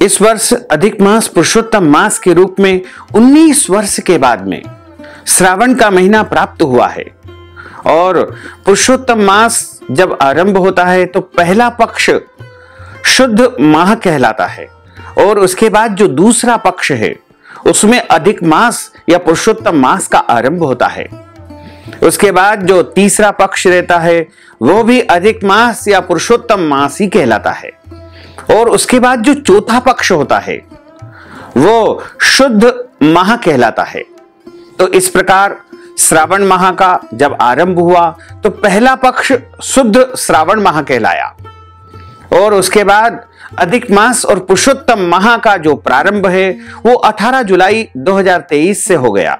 इस वर्ष अधिक मास पुरुषोत्तम मास के रूप में 19 वर्ष के बाद में श्रावण का महीना प्राप्त हुआ है। और पुरुषोत्तम मास जब आरंभ होता है तो पहला पक्ष शुद्ध माह कहलाता है और उसके बाद जो दूसरा पक्ष है उसमें अधिक मास या पुरुषोत्तम मास का आरंभ होता है। उसके बाद जो तीसरा पक्ष रहता है वो भी अधिक मास या पुरुषोत्तम मास ही कहलाता है। और उसके बाद जो चौथा पक्ष होता है वो शुद्ध माह कहलाता है। तो इस प्रकार श्रावण माह का जब आरंभ हुआ तो पहला पक्ष शुद्ध श्रावण माह कहलाया और उसके बाद अधिक मास और पुरुषोत्तम माह का जो प्रारंभ है वो 18 जुलाई 2023 से हो गया।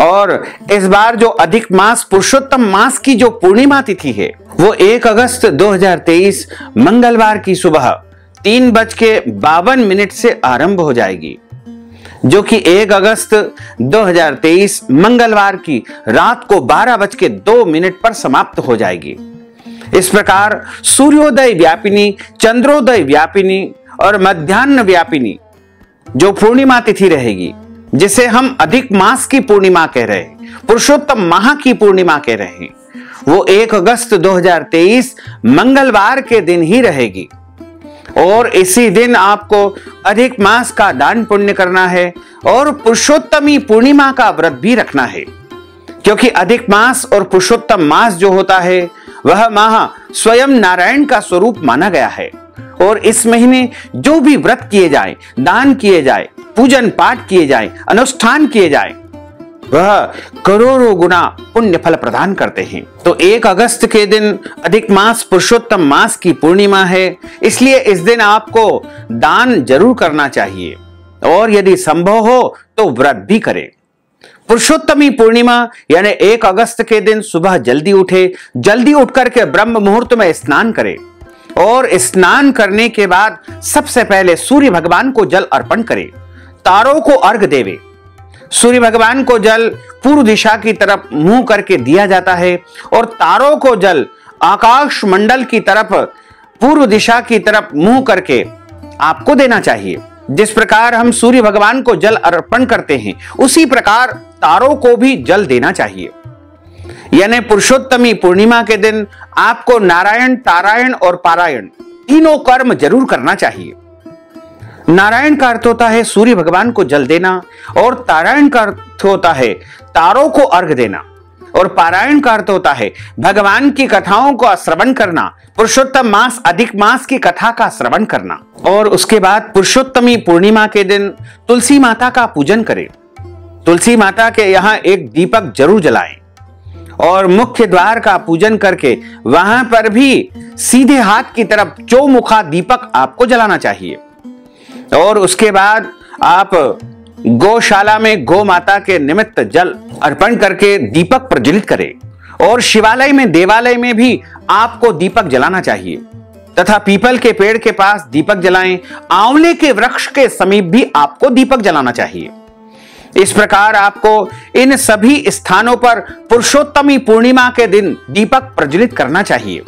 और इस बार जो अधिक मास पुरुषोत्तम मास की जो पूर्णिमा तिथि है वो 1 अगस्त 2023 मंगलवार की सुबह 3:52 से आरंभ हो जाएगी, जो कि 1 अगस्त 2023 मंगलवार की रात को 12:02 पर समाप्त हो जाएगी। इस प्रकार सूर्योदय व्यापिनी, चंद्रोदय व्यापिनी और मध्याह्न व्यापिनी जो पूर्णिमा तिथि रहेगी, जिसे हम अधिक मास की पूर्णिमा कह रहे हैं, पुरुषोत्तम माह की पूर्णिमा कह रहे हैं, वो 1 अगस्त 2023 मंगलवार के दिन ही रहेगी। और इसी दिन आपको अधिक मास का दान पुण्य करना है और पुरुषोत्तमी पूर्णिमा का व्रत भी रखना है, क्योंकि अधिक मास और पुरुषोत्तम मास जो होता है वह माह स्वयं नारायण का स्वरूप माना गया है। और इस महीने जो भी व्रत किए जाए, दान किए जाए, पूजन पाठ किए जाए, अनुष्ठान किए जाए, वह करोड़ों गुना पुण्य फल प्रदान करते हैं। तो 1 अगस्त के दिन अधिक मास पुरुषोत्तम मास की पूर्णिमा है, इसलिए इस दिन आपको दान जरूर करना चाहिए और यदि संभव हो तो व्रत भी करें। पुरुषोत्तमी पूर्णिमा यानी 1 अगस्त के दिन सुबह जल्दी उठे, जल्दी उठकर के ब्रह्म मुहूर्त में स्नान करें और स्नान करने के बाद सबसे पहले सूर्य भगवान को जल अर्पण करें, तारों को अर्घ देवे। सूर्य भगवान को जल पूर्व दिशा की तरफ मुंह करके दिया जाता है और तारों को जल आकाश मंडल की तरफ पूर्व दिशा की तरफ मुंह करके आपको देना चाहिए। जिस प्रकार हम सूर्य भगवान को जल अर्पण करते हैं उसी प्रकार तारों को भी जल देना चाहिए। यानी पुरुषोत्तमी पूर्णिमा के दिन आपको नारायण, तारायण और पारायण तीनों कर्म जरूर करना चाहिए। नारायण का अर्थ होता है सूर्य भगवान को जल देना और तारायण का अर्थ होता है तारों को अर्घ देना और पारायण का अर्थ होता है भगवान की कथाओं का श्रवण करना, पुरुषोत्तम मास अधिक मास की कथा का श्रवण करना। और उसके बाद पुरुषोत्तमी पूर्णिमा के दिन तुलसी माता का पूजन करें। तुलसी माता के यहाँ एक दीपक जरूर जलाएं और मुख्य द्वार का पूजन करके वहां पर भी सीधे हाथ की तरफ चौमुखा दीपक आपको जलाना चाहिए। और उसके बाद आप गौशाला में गौ माता के निमित्त जल अर्पण करके दीपक प्रज्वलित करें और शिवालय में, देवालय में भी आपको दीपक जलाना चाहिए तथा पीपल के पेड़ के पास दीपक जलाएं। आंवले के वृक्ष के समीप भी आपको दीपक जलाना चाहिए। इस प्रकार आपको इन सभी स्थानों पर पुरुषोत्तमी पूर्णिमा के दिन दीपक प्रज्वलित करना चाहिए।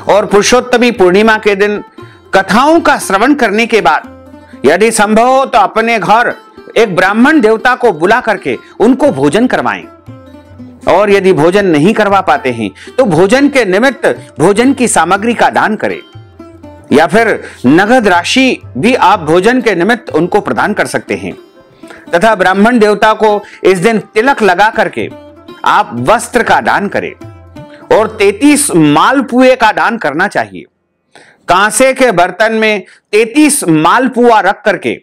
और पुरुषोत्तमी पूर्णिमा के दिन कथाओं का श्रवण करने के बाद यदि संभव हो तो अपने घर एक ब्राह्मण देवता को बुला करके उनको भोजन करवाएं। और यदि भोजन नहीं करवा पाते हैं तो भोजन के निमित्त भोजन की सामग्री का दान करें या फिर नगद राशि भी आप भोजन के निमित्त उनको प्रदान कर सकते हैं। तथा ब्राह्मण देवता को इस दिन तिलक लगा करके आप वस्त्र का दान करें और 33 मालपुए का दान करना चाहिए। कांसे के बर्तन में 33 मालपुआ रख करके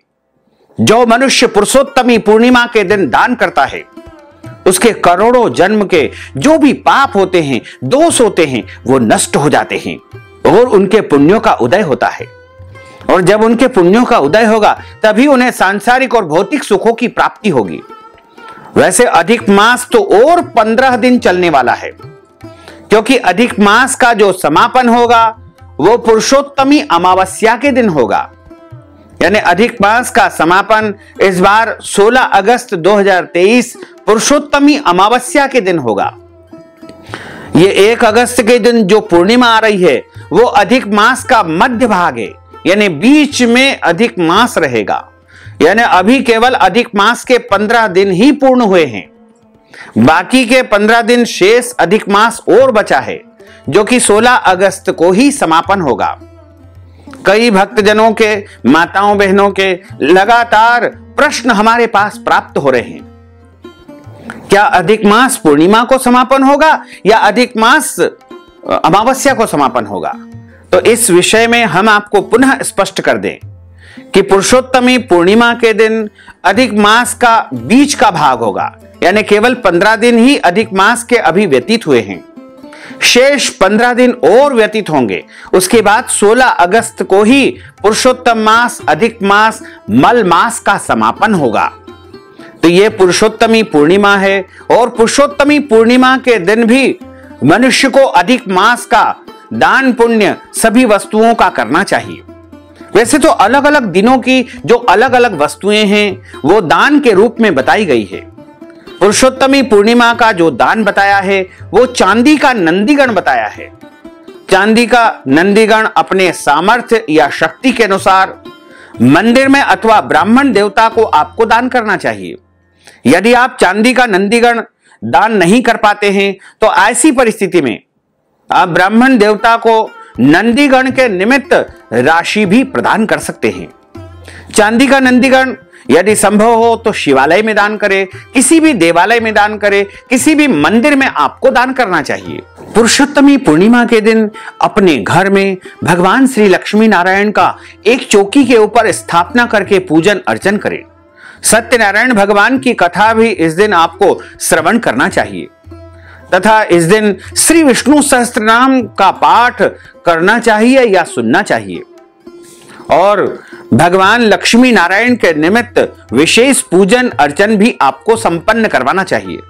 जो मनुष्य पुरुषोत्तमी पूर्णिमा के दिन दान करता है उसके करोड़ों जन्म के जो भी पाप होते हैं, दोष होते हैं, वो नष्ट हो जाते हैं और उनके पुण्यों का उदय होता है। और जब उनके पुण्यों का उदय होगा तभी उन्हें सांसारिक और भौतिक सुखों की प्राप्ति होगी। वैसे अधिक मास तो और 15 दिन चलने वाला है, क्योंकि अधिक मास का जो समापन होगा वो पुरुषोत्तमी अमावस्या के दिन होगा। यानी अधिक मास का समापन इस बार 16 अगस्त 2023 पुरुषोत्तमी अमावस्या के दिन होगा। ये 1 अगस्त के दिन जो पूर्णिमा आ रही है वो अधिक मास का मध्य भाग है, यानी बीच में अधिक मास रहेगा। यानी अभी केवल अधिक मास के 15 दिन ही पूर्ण हुए हैं, बाकी के 15 दिन शेष अधिक मास और बचा है, जो कि 16 अगस्त को ही समापन होगा। कई भक्तजनों के, माताओं बहनों के लगातार प्रश्न हमारे पास प्राप्त हो रहे हैं, क्या अधिक मास पूर्णिमा को समापन होगा या अधिक मास अमावस्या को समापन होगा? तो इस विषय में हम आपको पुनः स्पष्ट कर दें कि पुरुषोत्तमी पूर्णिमा के दिन अधिक मास का बीच का भाग होगा, यानी केवल 15 दिन ही अधिक मास के अभी व्यतीत हुए हैं, शेष 15 दिन और व्यतीत होंगे। उसके बाद 16 अगस्त को ही पुरुषोत्तम मास, अधिक मास, मल मास का समापन होगा। तो यह पुरुषोत्तमी पूर्णिमा है, और पुरुषोत्तमी पूर्णिमा के दिन भी मनुष्य को अधिक मास का दान पुण्य सभी वस्तुओं का करना चाहिए। वैसे तो अलग अलग दिनों की जो अलग अलग वस्तुएं हैं वो दान के रूप में बताई गई है। पुरुषोत्तमी पूर्णिमा का जो दान बताया है वो चांदी का नंदीगण बताया है। चांदी का नंदीगण अपने सामर्थ्य या शक्ति के अनुसार मंदिर में अथवा ब्राह्मण देवता को आपको दान करना चाहिए। यदि आप चांदी का नंदीगण दान नहीं कर पाते हैं तो ऐसी परिस्थिति में आप ब्राह्मण देवता को नंदीगण के निमित्त राशि भी प्रदान कर सकते हैं। चांदी का नंदीगण यदि संभव हो तो शिवालय में दान करें, किसी भी देवालय में दान करें, किसी भी मंदिर में आपको दान करना चाहिए। पुरुषोत्तमी पूर्णिमा के दिन अपने घर में भगवान श्री लक्ष्मी नारायण का एक चौकी के ऊपर स्थापना करके पूजन अर्चन करें। सत्यनारायण भगवान की कथा भी इस दिन आपको श्रवण करना चाहिए तथा इस दिन श्री विष्णु सहस्त्रनाम का पाठ करना चाहिए या सुनना चाहिए, और भगवान लक्ष्मी नारायण के निमित्त विशेष पूजन अर्चन भी आपको संपन्न करवाना चाहिए।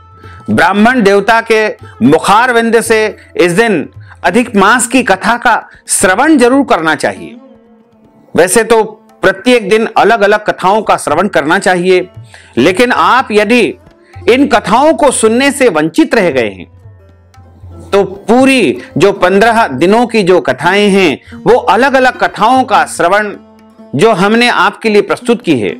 ब्राह्मण देवता के मुखारविंद से इस दिन अधिक मास की कथा का श्रवण जरूर करना चाहिए। वैसे तो प्रत्येक दिन अलग अलग कथाओं का श्रवण करना चाहिए, लेकिन आप यदि इन कथाओं को सुनने से वंचित रह गए हैं तो पूरी जो 15 दिनों की जो कथाएं हैं वो अलग अलग कथाओं का श्रवण जो हमने आपके लिए प्रस्तुत की है,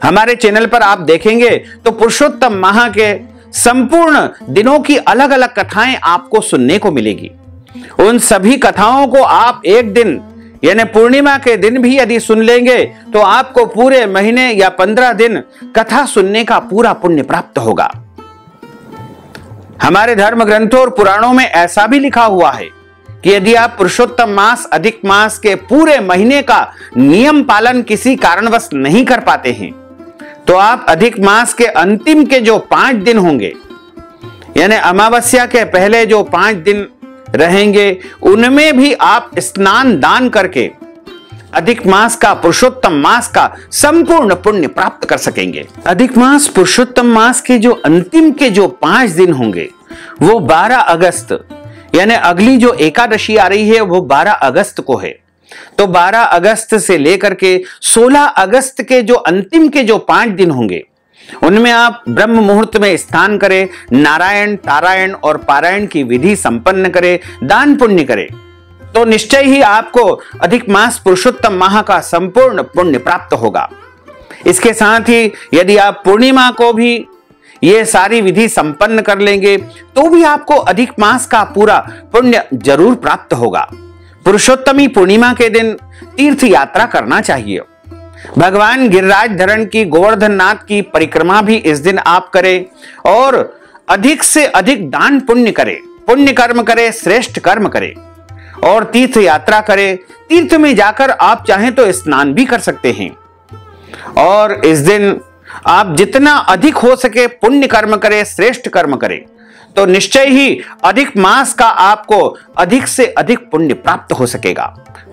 हमारे चैनल पर आप देखेंगे तो पुरुषोत्तम माह के संपूर्ण दिनों की अलग अलग कथाएं आपको सुनने को मिलेगी। उन सभी कथाओं को आप एक दिन यानी पूर्णिमा के दिन भी यदि सुन लेंगे तो आपको पूरे महीने या 15 दिन कथा सुनने का पूरा पुण्य प्राप्त होगा। हमारे धर्म ग्रंथों और पुराणों में ऐसा भी लिखा हुआ है कि यदि आप पुरुषोत्तम मास, अधिक मास के पूरे महीने का नियम पालन किसी कारणवश नहीं कर पाते हैं तो आप अधिक मास के अंतिम के जो 5 दिन होंगे, यानी अमावस्या के पहले जो 5 दिन रहेंगे, उनमें भी आप स्नान दान करके अधिक मास का, पुरुषोत्तम मास का संपूर्ण पुण्य प्राप्त कर सकेंगे। अधिक मास पुरुषोत्तम मास के जो अंतिम के जो 5 दिन होंगे वो 12 अगस्त यानी अगली जो एकादशी आ रही है वो 12 अगस्त को है। तो 12 अगस्त से लेकर के 16 अगस्त के जो अंतिम के जो 5 दिन होंगे उनमें आप ब्रह्म मुहूर्त में स्नान करें, नारायण, तारायण और पारायण की विधि संपन्न करें, दान पुण्य करें, तो निश्चय ही आपको अधिक मास पुरुषोत्तम माह का संपूर्ण पुण्य प्राप्त होगा। इसके साथ ही यदि आप पूर्णिमा को भी ये सारी विधि संपन्न कर लेंगे तो भी आपको अधिक मास का पूरा पुण्य जरूर प्राप्त होगा। पुरुषोत्तमी पूर्णिमा के दिन तीर्थ यात्रा करना चाहिए। भगवान गिरिराज धरण की, गोवर्धन नाथ की परिक्रमा भी इस दिन आप करें और अधिक से अधिक दान पुण्य करें, पुण्य कर्म करें, श्रेष्ठ कर्म करें और तीर्थ यात्रा करें। तीर्थ में जाकर आप चाहें तो स्नान भी कर सकते हैं और इस दिन आप जितना अधिक हो सके पुण्य कर्म करें, श्रेष्ठ कर्म करें, तो निश्चय ही अधिक मास का आपको अधिक से अधिक पुण्य प्राप्त हो सकेगा।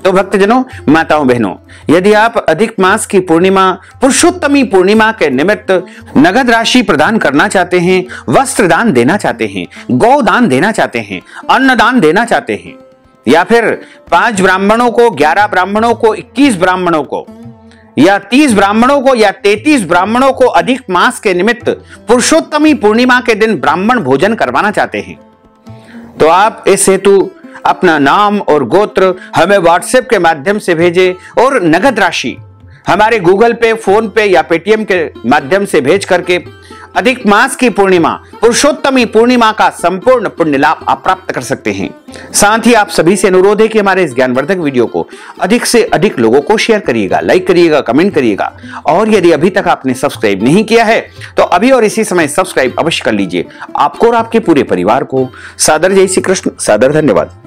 तो भक्तजनों, माताओं बहनों, यदि आप अधिक मास की पूर्णिमा, पुरुषोत्तमी पूर्णिमा के निमित्त नगद राशि प्रदान करना चाहते हैं, वस्त्र दान देना चाहते हैं, गौ दान देना चाहते हैं, अन्न दान देना चाहते हैं, या फिर 5 ब्राह्मणों को, 11 ब्राह्मणों को, 21 ब्राह्मणों को या 30 ब्राह्मणों को या 33 ब्राह्मणों को अधिक मास के निमित्त पुरुषोत्तमी पूर्णिमा के दिन ब्राह्मण भोजन करवाना चाहते हैं, तो आप इस हेतु अपना नाम और गोत्र हमें व्हाट्सएप के माध्यम से भेजें और नगद राशि हमारे गूगल पे, फोन पे या पेटीएम के माध्यम से भेज करके अधिक मास की पूर्णिमा, पुरुषोत्तमी पूर्णिमा का संपूर्ण पुण्य लाभ आप प्राप्त कर सकते हैं। साथ ही आप सभी से अनुरोध है कि हमारे इस ज्ञानवर्धक वीडियो को अधिक से अधिक लोगों को शेयर करिएगा, लाइक करिएगा, कमेंट करिएगा और यदि अभी तक आपने सब्सक्राइब नहीं किया है तो अभी और इसी समय सब्सक्राइब अवश्य कर लीजिए। आपको और आपके पूरे परिवार को सादर जय श्री कृष्ण, सादर धन्यवाद।